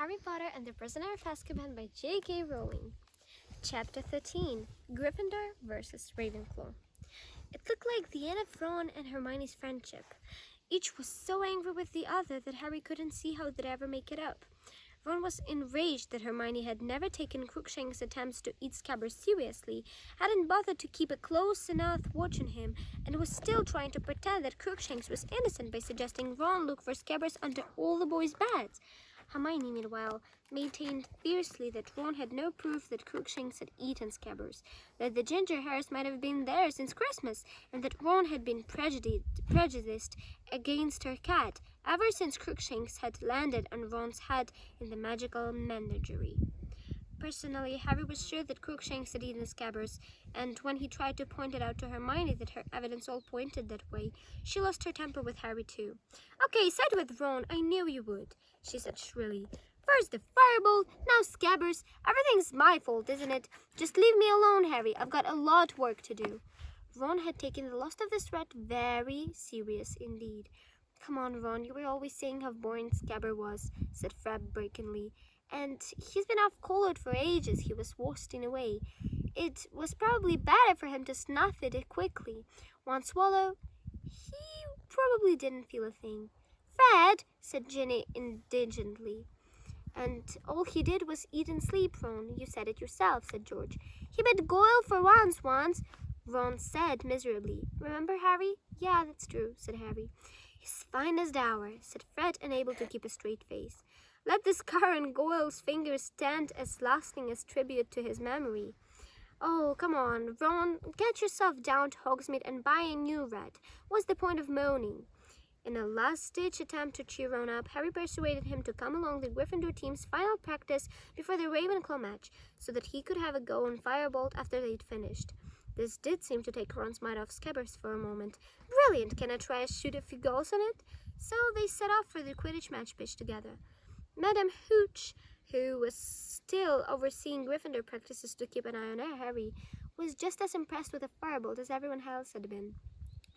Harry Potter and the Prisoner of Azkaban by J.K. Rowling. Chapter 13, Gryffindor versus Ravenclaw. It looked like the end of Ron and Hermione's friendship. Each was so angry with the other that Harry couldn't see how they'd ever make it up. Ron was enraged that Hermione had never taken Crookshank's attempts to eat Scabbers seriously, hadn't bothered to keep a close enough watch on him, and was still trying to pretend that Crookshanks was innocent by suggesting Ron look for Scabbers under all the boys' beds. Hermione, meanwhile, maintained fiercely that Ron had no proof that Crookshanks had eaten Scabbers, that the ginger hairs might have been there since Christmas, and that Ron had been prejudiced against her cat ever since Crookshanks had landed on Ron's head in the magical menagerie. Personally, Harry was sure that Crookshanks had eaten Scabbers, and when he tried to point it out to Hermione that her evidence all pointed that way, she lost her temper with Harry too. "Okay, side with Ron, I knew you would," she said shrilly. "First the firebolt, now Scabbers. Everything's my fault, isn't it? Just leave me alone, Harry. I've got a lot of work to do." Ron had taken the loss of this threat very serious indeed. "Come on, Ron, you were always saying how boring Scabber was," said Fred breakingly. "And he's been off-colored for ages," he was wasting away. "It was probably better for him to snuff it quickly. One swallow, he probably didn't feel a thing." "Fred," said Ginny indigently. "And all he did was eat and sleep, Ron. You said it yourself," said George. "He bet Goyle for once," Ron said miserably. "Remember, Harry?" "Yeah, that's true," said Harry. "His finest hour," said Fred, unable to keep a straight face. "Let the scar on Goyle's finger stand as lasting as tribute to his memory." "Oh, come on, Ron, get yourself down to Hogsmeade and buy a new red. What's the point of moaning?" In a last-ditch attempt to cheer Ron up, Harry persuaded him to come along the Gryffindor team's final practice before the Ravenclaw match, so that he could have a go on Firebolt after they'd finished. This did seem to take Ron's mind off Scabbers for a moment. "Brilliant! Can I try and shoot a few goals on it?" So they set off for the Quidditch match pitch together. Madame Hooch, who was still overseeing Gryffindor practices to keep an eye on Harry, was just as impressed with the Firebolt as everyone else had been.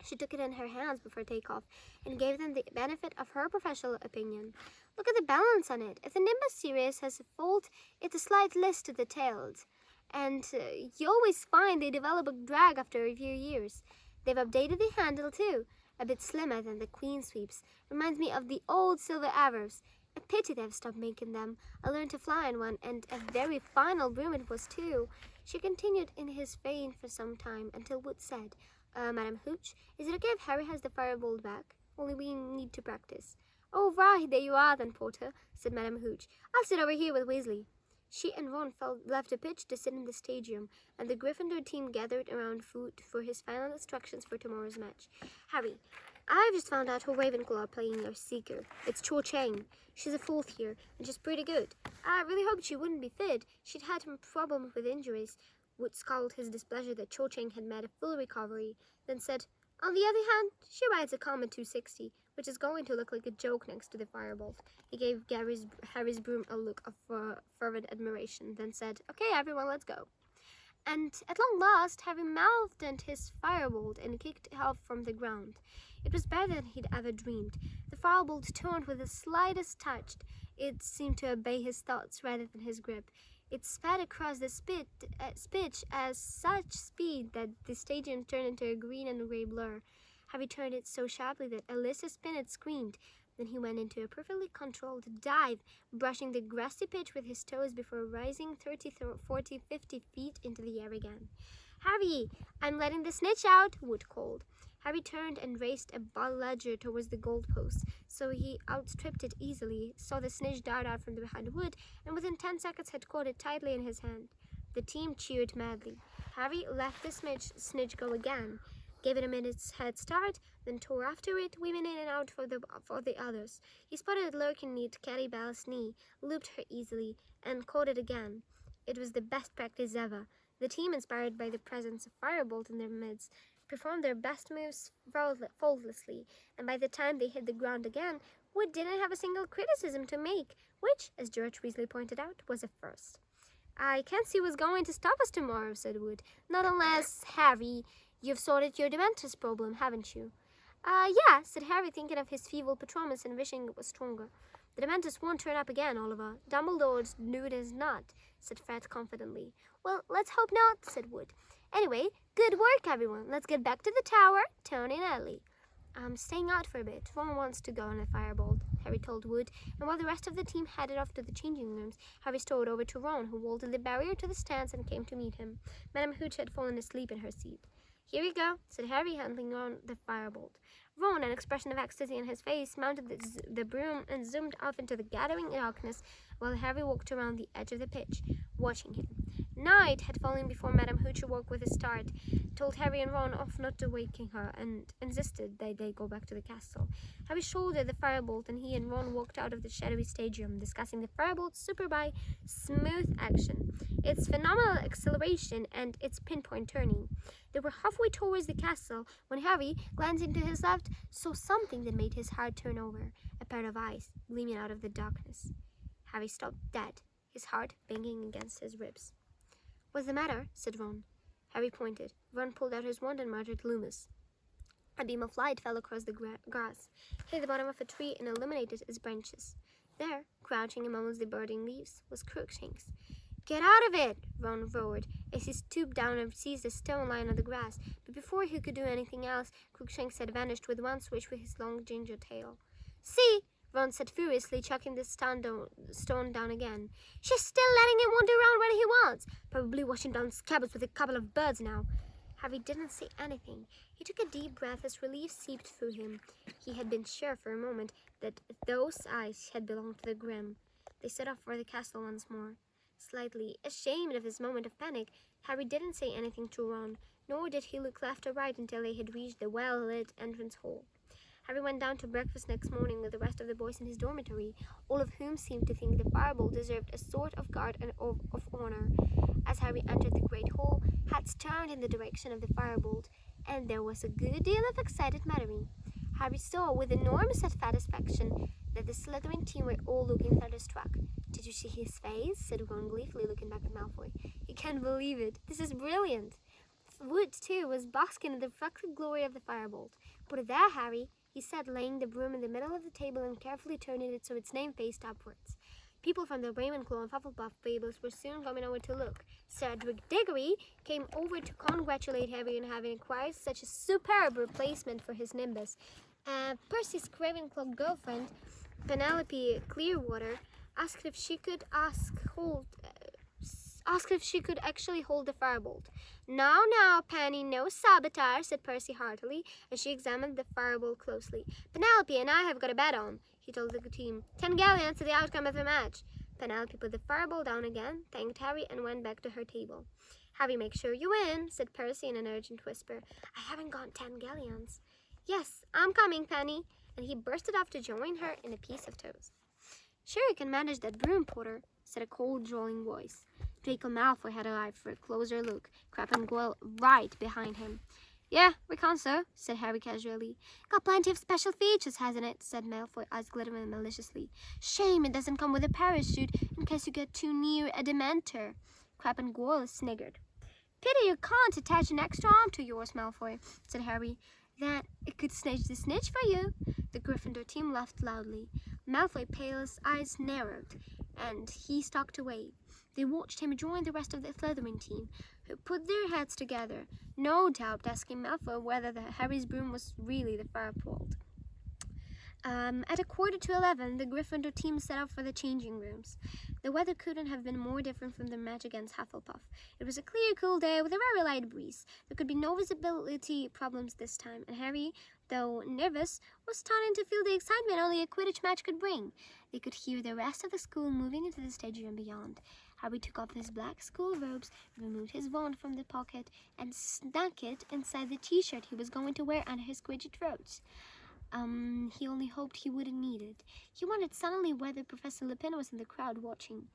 She took it in her hands before takeoff and gave them the benefit of her professional opinion. "Look at the balance on it. If the Nimbus series has a fault, it's a slight list to the tails. And you always find they develop a drag after a few years. They've updated the handle too, a bit slimmer than the Queen Sweeps. Reminds me of the old silver arrows. A pity they've stopped making them. I learned to fly in one, and a very fine old broom it was too." She continued in his vein for some time until Wood said, "Madam Hooch, is it okay if Harry has the Firebolt back? Only we need to practice." "Oh, right, there you are then, Potter," said Madam Hooch. "I'll sit over here with Weasley." She and Ron left the pitch to sit in the stadium, and the Gryffindor team gathered around Food for his final instructions for tomorrow's match. "Harry, I've just found out who Ravenclaw are playing your Seeker. It's Cho Chang. She's a fourth year, and she's pretty good. I really hoped she wouldn't be fit. She'd had some problems with injuries." Wood scowled his displeasure that Cho Chang had made a full recovery, then said, "On the other hand, she rides a Comet 260, which is going to look like a joke next to the Firebolt." He gave Harry's broom a look of fervent admiration, then said, "Okay, everyone, let's go." And at long last, Harry mouthed his Firebolt and kicked it off from the ground. It was better than he'd ever dreamed. The Firebolt turned with the slightest touch. It seemed to obey his thoughts rather than his grip. It sped across the pitch at such speed that the stadium turned into a green and gray blur. Harry turned it so sharply that Alyssa Spinnet screamed. Then he went into a perfectly controlled dive, brushing the grassy pitch with his toes before rising 30, 40, 50 feet into the air again. "Harry, I'm letting the snitch out," Wood called. Harry turned and raced a ledger towards the goalpost, so he outstripped it easily, saw the snitch dart out from behind Wood, and within 10 seconds had caught it tightly in his hand. The team cheered madly. Harry let the snitch go again, gave it a minute's head start, then tore after it, weaving in and out for the others. He spotted it lurking near Caddy Bell's knee, looped her easily, and caught it again. It was the best practice ever. The team, inspired by the presence of Firebolt in their midst, performed their best moves faultlessly, and by the time they hit the ground again, Wood didn't have a single criticism to make, which, as George Weasley pointed out, was a first. "I can't see what's going to stop us tomorrow," said Wood. "Not unless, Harry, you've sorted your Dementors problem, haven't you?" Yeah, said Harry, thinking of his feeble Patronus and wishing it was stronger. The Dementors won't turn up again, Oliver. Dumbledore's knew it is not, said Fred confidently. Well, let's hope not, said Wood. Anyway, good work, everyone. Let's get back to the tower, Tony and Ellie. I'm staying out for a bit. Ron wants to go on a firebolt, Harry told Wood, and while the rest of the team headed off to the changing rooms, Harry strode over to Ron, who vaulted the barrier to the stands and came to meet him. Madame Hooch had fallen asleep in her seat. Here we go, said Harry, handing Ron the firebolt. Ron, an expression of ecstasy on his face, mounted the broom and zoomed off into the gathering darkness while Harry walked around the edge of the pitch, watching him. Night had fallen before Madame Hooch awoke with a start, told Harry and Ron off not to waking her, and insisted that they go back to the castle. Harry shouldered the firebolt, and he and Ron walked out of the shadowy stage room, discussing the firebolt's super smooth action, its phenomenal acceleration, and its pinpoint turning. They were halfway towards the castle when Harry, glancing to his left, saw something that made his heart turn over, a pair of eyes gleaming out of the darkness. Harry stopped dead, his heart banging against his ribs. What's the matter? Said Ron. Harry pointed. Ron pulled out his wand and muttered Loomis. A beam of light fell across the grass, hit the bottom of a tree, and illuminated its branches. There, crouching amongst the burning leaves, was Crookshanks. Get out of it! Ron roared, as he stooped down and seized a stone lying on the grass, but before he could do anything else, Crookshanks had vanished with one switch with his long ginger tail. See? Ron said furiously, chucking the stone down again. She's still letting him wander around when he wants. Probably washing down scabbards with a couple of birds now. Harry didn't say anything. He took a deep breath as relief seeped through him. He had been sure for a moment that those eyes had belonged to the Grim. They set off for the castle once more. Slightly ashamed of his moment of panic, Harry didn't say anything to Ron, nor did he look left or right until they had reached the well-lit entrance hall. Harry went down to breakfast next morning with the rest of the boys in his dormitory, all of whom seemed to think the firebolt deserved a sort of guard and of honor. As Harry entered the great hall, hats turned in the direction of the firebolt, and there was a good deal of excited muttering. Harry saw with enormous satisfaction that the Slytherin team were all looking thunderstruck. Did you see his face? Said Ron gleefully, looking back at Malfoy. He can't believe it. This is brilliant. Wood, too, was basking in the reflected glory of the firebolt. Put it there, Harry, he said, laying the broom in the middle of the table and carefully turning it so its name faced upwards. People from the Ravenclaw and Hufflepuff fables were soon coming over to look. Cedric Diggory came over to congratulate Harry on having acquired such a superb replacement for his Nimbus. Percy's Ravenclaw girlfriend, Penelope Clearwater, asked if she could actually hold the firebolt. Now, Penny, no sabotage, said Percy heartily, as she examined the firebolt closely. Penelope and I have got a bet on, he told the team. 10 galleons to the outcome of the match. Penelope put the firebolt down again, thanked Harry, and went back to her table. Harry, make sure you win, said Percy in an urgent whisper. I haven't got 10 galleons. Yes, I'm coming, Penny, and he bursted off to join her in a piece of toast. Sure you can manage that broom, Potter, said a cold, drawling voice. Draco Malfoy had arrived for a closer look, Crabbe and Goyle right behind him. Yeah, we can, sir, said Harry casually. Got plenty of special features, hasn't it? Said Malfoy, eyes glittering maliciously. Shame it doesn't come with a parachute in case you get too near a Dementor. Crabbe and Goyle sniggered. Pity you can't attach an extra arm to yours, Malfoy, said Harry. Then it could snitch the snitch for you. The Gryffindor team laughed loudly. Malfoy Pale's eyes narrowed, and he stalked away. They watched him join the rest of the Slytherin team, who put their heads together, no doubt asking Malfoy whether Harry's broom was really the firebolt. At 11:15, the Gryffindor team set out for the changing rooms. The weather couldn't have been more different from their match against Hufflepuff. It was a clear, cool day with a very light breeze. There could be no visibility problems this time, and Harry, though nervous, was starting to feel the excitement only a Quidditch match could bring. They could hear the rest of the school moving into the stage room beyond. Harry took off his black school robes, removed his wand from the pocket, and stuck it inside the t-shirt he was going to wear under his Quidditch robes. He only hoped he wouldn't need it. He wondered suddenly whether Professor Lupin was in the crowd watching.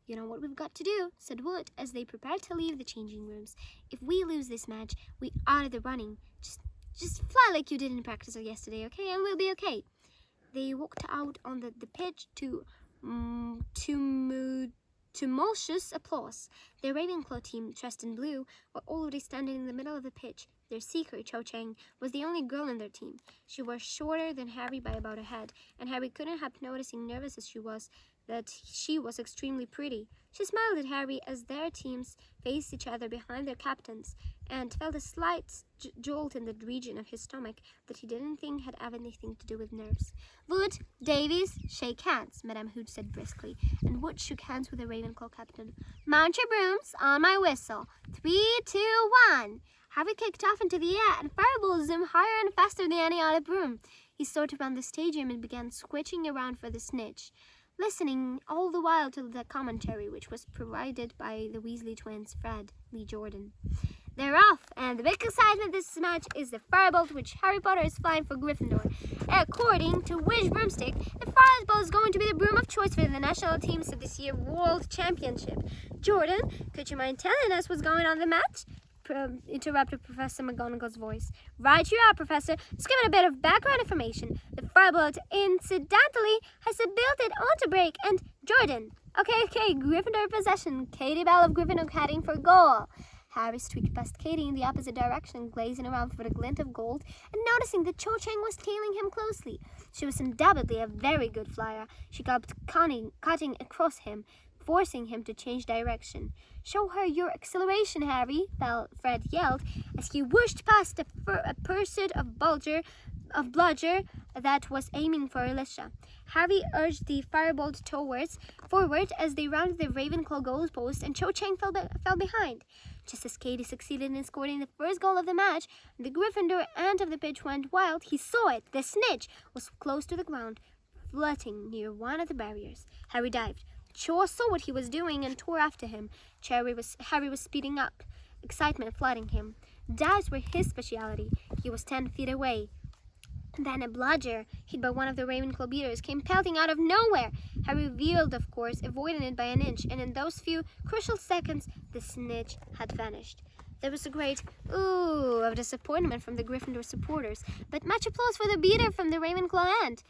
You know what we've got to do, said Wood, as they prepared to leave the changing rooms. If we lose this match, we're out of the running. Just fly like you did in practice yesterday, okay? And we'll be okay. They walked out on the pitch to tumultuous applause. The Ravenclaw team, dressed in blue, were already standing in the middle of the pitch, Their seeker, Cho Chang, was the only girl in their team. She was shorter than Harry by about a head, and Harry couldn't help noticing, nervous as she was, that she was extremely pretty. She smiled at Harry as their teams faced each other behind their captains, and felt a slight jolt in the region of his stomach that he didn't think had anything to do with nerves. "Wood, Davies, shake hands," Madame Hooch said briskly, and Wood shook hands with the Ravenclaw captain. "Mount your brooms, on my whistle. 3, 2, 1. Harry kicked off into the air, and fireballs zoomed higher and faster than any other broom. He started around the stadium and began switching around for the snitch, listening all the while to the commentary, which was provided by the Weasley twins, Fred, Lee Jordan. "They're off, and the big excitement this match is the firebolt which Harry Potter is flying for Gryffindor. According to Wish Broomstick, the firebolt is going to be the broom of choice for the national teams of this year's World Championship. Jordan, could you mind telling us what's going on in the match?" Interrupted Professor McGonagall's voice. "Right you are, Professor. Just give it a bit of background information. The firebolt, incidentally, has a built-in auto-brake and Jordan. Okay, Gryffindor possession. Katie Bell of Gryffindor heading for goal." Harry streaked past Katie in the opposite direction, glazing around for a glint of gold, and noticing that Cho Chang was tailing him closely. She was undoubtedly a very good flyer. She kept cutting across him, forcing him to change direction. "Show her your acceleration, Harry," Fred yelled, as he whooshed past a pursuit of Bludger that was aiming for Alicia. Harry urged the firebolt forward as they rounded the Ravenclaw goal post, and Cho Chang fell behind. Just as Katie succeeded in scoring the first goal of the match, the Gryffindor end of the pitch went wild. He saw it. The snitch was close to the ground, flirting near one of the barriers. Harry dived. Cho saw what he was doing and tore after him. Harry was speeding up, excitement flooding him. Dives were his speciality. He was 10 feet away. Then a bludger, hit by one of the Ravenclaw beaters, came pelting out of nowhere. Harry reeled, of course, avoiding it by an inch, and in those few crucial seconds, the snitch had vanished. There was a great ooh of disappointment from the Gryffindor supporters, but much applause for the beater from the Ravenclaw end.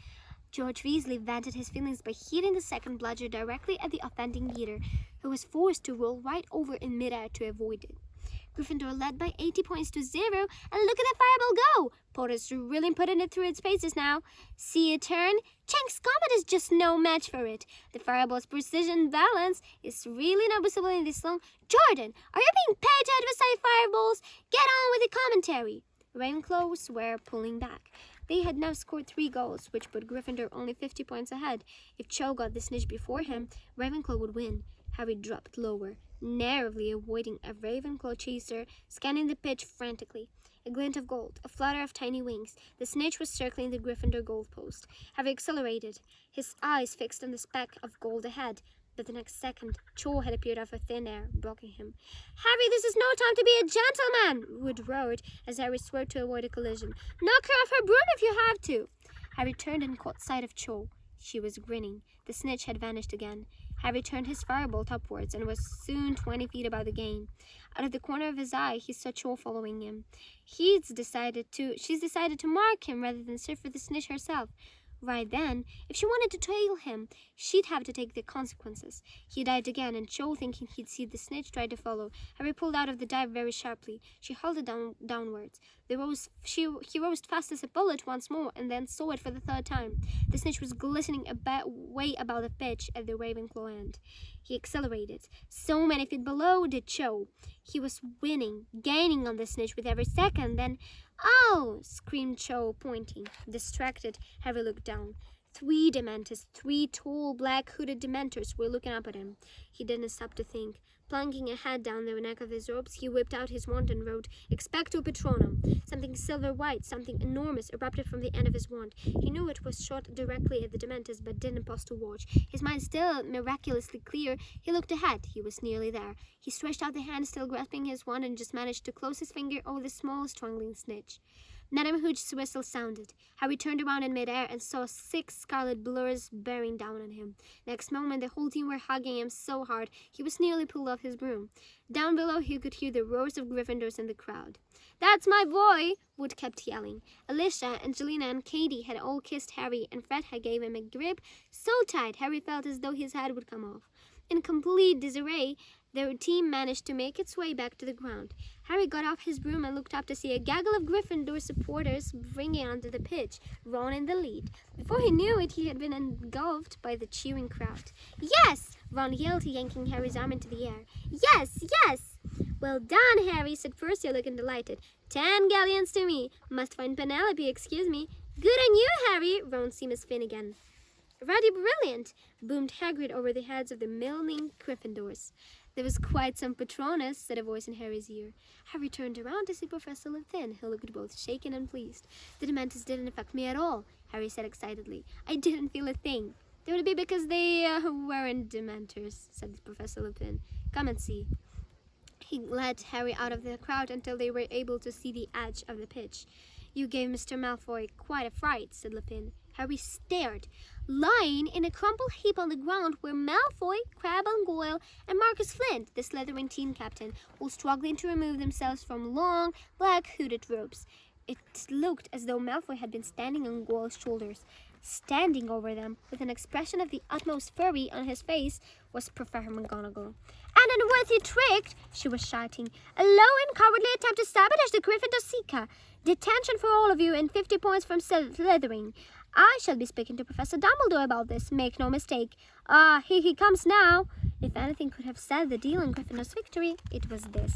George Weasley vented his feelings by hitting the second bludger directly at the offending beater, who was forced to roll right over in midair to avoid it. Gryffindor led by 80 points to 0, and look at that fireball go! Potter's really putting it through its paces now. See it turn? Chang's Comet is just no match for it. The fireball's precision balance is really noticeable in this song. Jordan, are you being paid to advertise fireballs? Get on with the commentary. Ravenclaws were pulling back. They had now scored 3 goals, which put Gryffindor only 50 points ahead. If Cho got the snitch before him, Ravenclaw would win. Harry dropped lower, narrowly avoiding a Ravenclaw chaser, scanning the pitch frantically. A glint of gold, a flutter of tiny wings. The snitch was circling the Gryffindor goalpost. Harry accelerated, his eyes fixed on the speck of gold ahead. But the next second, Cho had appeared out of thin air, blocking him. "Harry, this is no time to be a gentleman!" Wood roared as Harry swerved to avoid a collision. "Knock her off her broom if you have to!" Harry turned and caught sight of Cho. She was grinning. The snitch had vanished again. Harry turned his firebolt upwards and was soon 20 feet above the game. Out of the corner of his eye, he saw Cho following him. She's decided to mark him rather than search for the snitch herself. Right then, if she wanted to tail him, she'd have to take the consequences. He dived again, and Cho, thinking he'd see the snitch, tried to follow. Harry pulled out of the dive very sharply. She held it downwards. He rose fast as a bullet once more, and then saw it for the third time. The snitch was glistening way above the pitch at the Ravenclaw end. He accelerated. So many feet below did Cho. He was winning, gaining on the snitch with every second. Then, "Oh!" screamed Cho, pointing. Distracted, Harry looked down. 3 Dementors, 3 tall, black-hooded Dementors were looking up at him. He didn't stop to think. Plunking a head down the neck of his robes, he whipped out his wand and wrote, "Expecto Patronum." Something silver-white, something enormous, erupted from the end of his wand. He knew it was shot directly at the Dementors, but didn't pause to watch. His mind still miraculously clear, he looked ahead. He was nearly there. He stretched out the hand, still grasping his wand, and just managed to close his finger over the small, strangling snitch. Madame Hooch's whistle sounded. Harry turned around in midair and saw 6 scarlet blurs bearing down on him. Next moment, the whole team were hugging him so hard he was nearly pulled off his broom. Down below, he could hear the roars of Gryffindors in the crowd. "That's my boy!" Wood kept yelling. Alicia, Angelina, and Katie had all kissed Harry, and Fred had gave him a grip so tight Harry felt as though his head would come off. In complete disarray, their team managed to make its way back to the ground. Harry got off his broom and looked up to see a gaggle of Gryffindor supporters bringing onto the pitch, Ron in the lead. Before he knew it, he had been engulfed by the cheering crowd. "Yes!" Ron yelled, yanking Harry's arm into the air. "Yes, yes!" "Well done, Harry," said Percy, looking delighted. 10 galleons to me. Must find Penelope, excuse me." "Good on you, Harry," Ron Seamus Finn again. "Ruddy brilliant," boomed Hagrid over the heads of the milling Gryffindors. "There was quite some Patronus," said a voice in Harry's ear. Harry turned around to see Professor Lupin, who looked both shaken and pleased. "The Dementors didn't affect me at all," Harry said excitedly. "I didn't feel a thing." "That would be because they weren't Dementors," said Professor Lupin. "Come and see." He led Harry out of the crowd until they were able to see the edge of the pitch. "You gave Mr. Malfoy quite a fright," said Lupin. Harry stared. Lying in a crumpled heap on the ground were Malfoy, Crabbe and Goyle, and Marcus Flint, the Slytherin team captain, all struggling to remove themselves from long, black hooded ropes. It looked as though Malfoy had been standing on Goyle's shoulders. Standing over them, with an expression of the utmost fury on his face, was Professor McGonagall. "An unworthy trick!" she was shouting. "A low and cowardly attempt to sabotage the Gryffindor Seeker. Detention for all of you and 50 points from Slytherin. I shall be speaking to Professor Dumbledore about this, make no mistake. Here he comes now." If anything could have sealed the deal in Gryffindor's victory, it was this.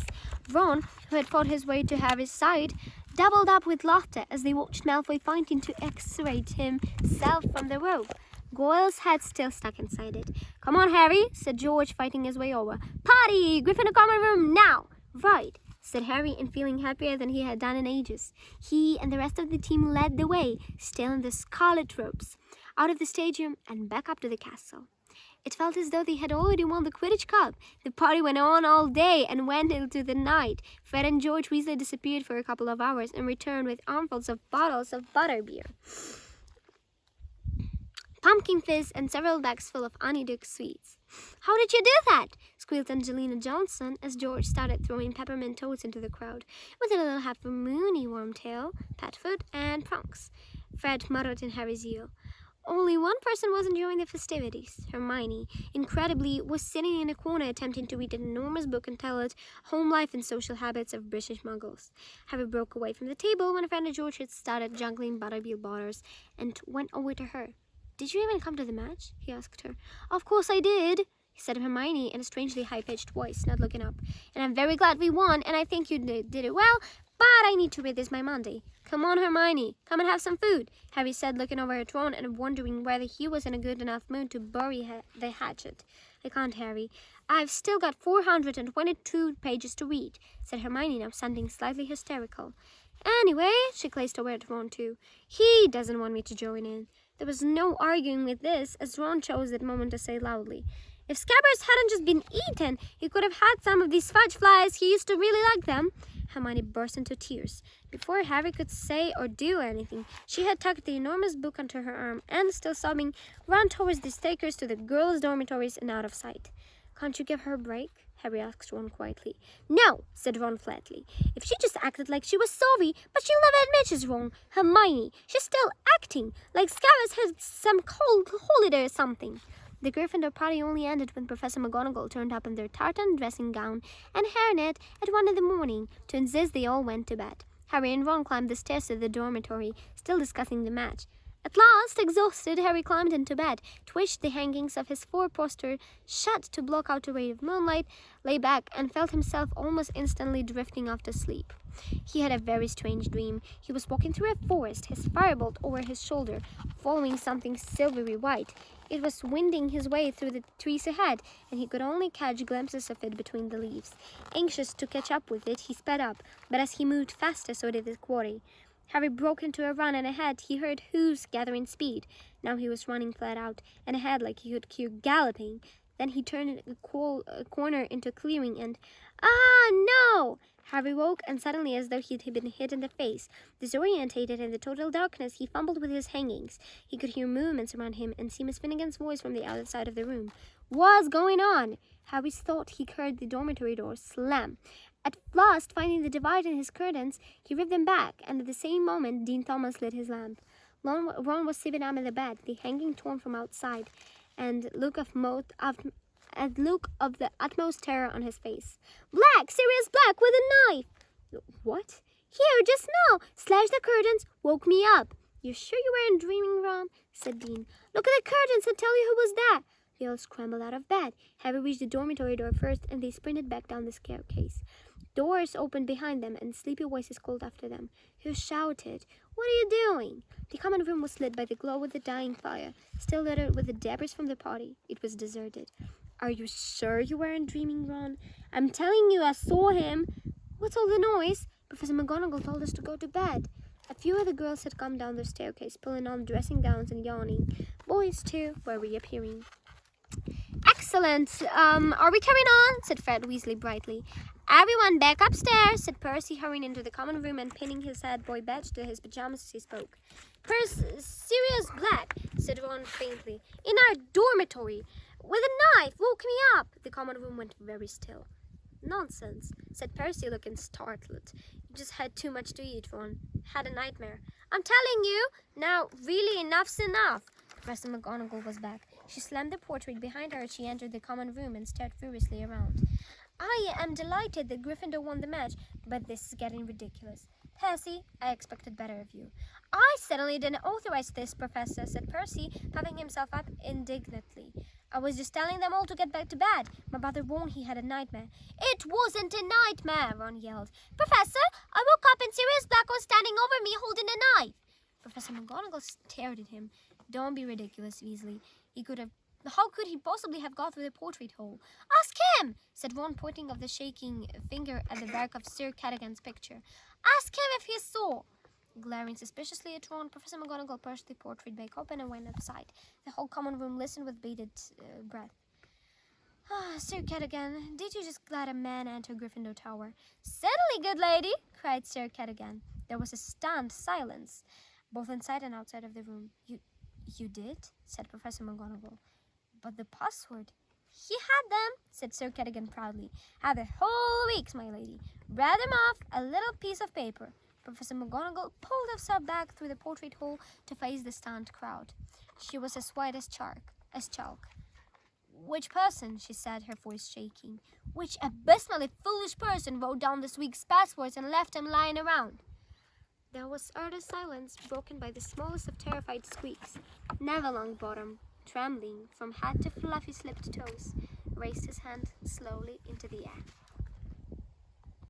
Ron, who had fought his way to Harry's side, doubled up with laughter as they watched Malfoy fighting to extricate himself from the rope. Goyle's head still stuck inside it. "Come on, Harry," said George, fighting his way over. "Party! Gryffindor common room now!" "Right," said Harry, and feeling happier than he had done in ages. He and the rest of the team led the way, still in the scarlet ropes, out of the stadium and back up to the castle. It felt as though they had already won the Quidditch Cup. The party went on all day and went into the night. Fred and George Weasley disappeared for a couple of hours and returned with armfuls of bottles of butterbeer, pumpkin fizz, and several bags full of honeydew sweets. "How did you do that?" squealed Angelina Johnson as George started throwing peppermint toads into the crowd, with a little half-moony Wormtail, Petfoot, and Pronks. Fred muttered in Harry's ear. Only one person was enjoying the festivities. Hermione, incredibly, was sitting in a corner attempting to read an enormous book entitled Home Life and Social Habits of British Muggles. Harry broke away from the table when Fred and George had started juggling butterbeer bottles and went over to her. "Did you even come to the match?" he asked her. "Of course I did," said Hermione in a strangely high-pitched voice, not looking up. "And I'm very glad we won, and I think you did it well, but I need to read this by Monday." "Come on, Hermione, come and have some food," Harry said, looking over at Ron and wondering whether he was in a good enough mood to bury the hatchet. "I can't, Harry. I've still got 422 pages to read," said Hermione, now sounding slightly hysterical. "Anyway," she glazed over at Ron too, "he doesn't want me to join in." There was no arguing with this, as Ron chose that moment to say loudly, "If Scabbers hadn't just been eaten, he could have had some of these fudge flies. He used to really like them." Hermione burst into tears. Before Harry could say or do anything, she had tucked the enormous book under her arm and, still sobbing, ran towards the stakers to the girls' dormitories and out of sight. "Can't you give her a break?" Harry asked Ron quietly. "No," said Ron flatly. "If she just acted like she was sorry, but she'll never admit she's wrong. Hermione, she's still acting like Scabbers had some cold holiday or something." The Gryffindor party only ended when Professor McGonagall turned up in their tartan dressing gown and hairnet at 1 a.m. to insist they all went to bed. Harry and Ron climbed the stairs to the dormitory, still discussing the match. At last, exhausted, Harry climbed into bed, twitched the hangings of his four-poster shut to block out a ray of moonlight, lay back, and felt himself almost instantly drifting off to sleep. He had a very strange dream. He was walking through a forest, his firebolt over his shoulder, following something silvery white. It was winding his way through the trees ahead, and he could only catch glimpses of it between the leaves. Anxious to catch up with it, he sped up, but as he moved faster, so did the quarry. Harry broke into a run, and ahead he heard hoofs gathering speed. Now he was running flat out, and ahead like he could hear galloping. Then he turned a corner into a clearing and... "Ah, no!" Harry woke, and suddenly, as though he'd been hit in the face, disorientated in the total darkness, he fumbled with his hangings. He could hear movements around him and see Miss Finnegan's voice from the other side of the room. "What's going on?" Harry thought he heard the dormitory door slam. At last, finding the divide in his curtains, he ripped them back, and at the same moment, Dean Thomas lit his lamp. Ron was sitting up in the bed, the hanging torn from outside, and look of a look of the utmost terror on his face. Black, Sirius Black, with a knife! What? Here, just now! Slash the curtains, woke me up. You sure you weren't dreaming, Ron? Said Dean. Look at the curtains and tell you who was that. They all scrambled out of bed. Harry reached the dormitory door first, and they sprinted back down the staircase. Doors opened behind them, and sleepy voices called after them. Who shouted, "What are you doing?" The common room was lit by the glow of the dying fire, still littered with the debris from the party. It was deserted. Are you sure you weren't dreaming, Ron? I'm telling you, I saw him. What's all the noise? Professor McGonagall told us to go to bed. A few of the girls had come down the staircase, pulling on dressing gowns and yawning. Boys, too, were reappearing. Excellent. Are we carrying on? Said Fred Weasley brightly. Everyone back upstairs, said Percy, hurrying into the common room and pinning his head boy badge to his pajamas as he spoke. Sirius Black, said Ron faintly, in our dormitory, with a knife, woke me up. The common room went very still. Nonsense, said Percy, looking startled. You just had too much to eat, Ron. Had a nightmare. I'm telling you, now really enough's enough. Professor McGonagall was back. She slammed the portrait behind her as she entered the common room and stared furiously around. I am delighted that Gryffindor won the match, but this is getting ridiculous. Percy, I expected better of you. I certainly didn't authorize this, Professor, said Percy, puffing himself up indignantly. I was just telling them all to get back to bed. My brother warned he had a nightmare. It wasn't a nightmare, Ron yelled. Professor, I woke up and Sirius Black was standing over me holding a knife. Professor McGonagall stared at him. Don't be ridiculous, Weasley. How could he possibly have got through the portrait hole? Ask him, said Ron, pointing of the shaking finger at the back of Sir Cadogan's picture. Ask him if he saw. Glaring suspiciously at Ron, Professor McGonagall pushed the portrait back open and went outside. The whole common room listened with bated breath. Sir Cadogan, did you just let a man enter Gryffindor Tower? Certainly, good lady, cried Sir Cadogan. There was a stunned silence, both inside and outside of the room. You did? Said Professor McGonagall. But the password? He had them, said Sir Cadogan proudly. Had the whole week, my lady. Read them off a little piece of paper. Professor McGonagall pulled herself back through the portrait hole to face the stunned crowd. She was as white as chalk. Which person, she said, her voice shaking, which abysmally foolish person wrote down this week's passwords and left them lying around? There was utter silence, broken by the smallest of terrified squeaks. Neville Longbottom, trembling from head to fluffy slipped toes, raised his hand slowly into the air.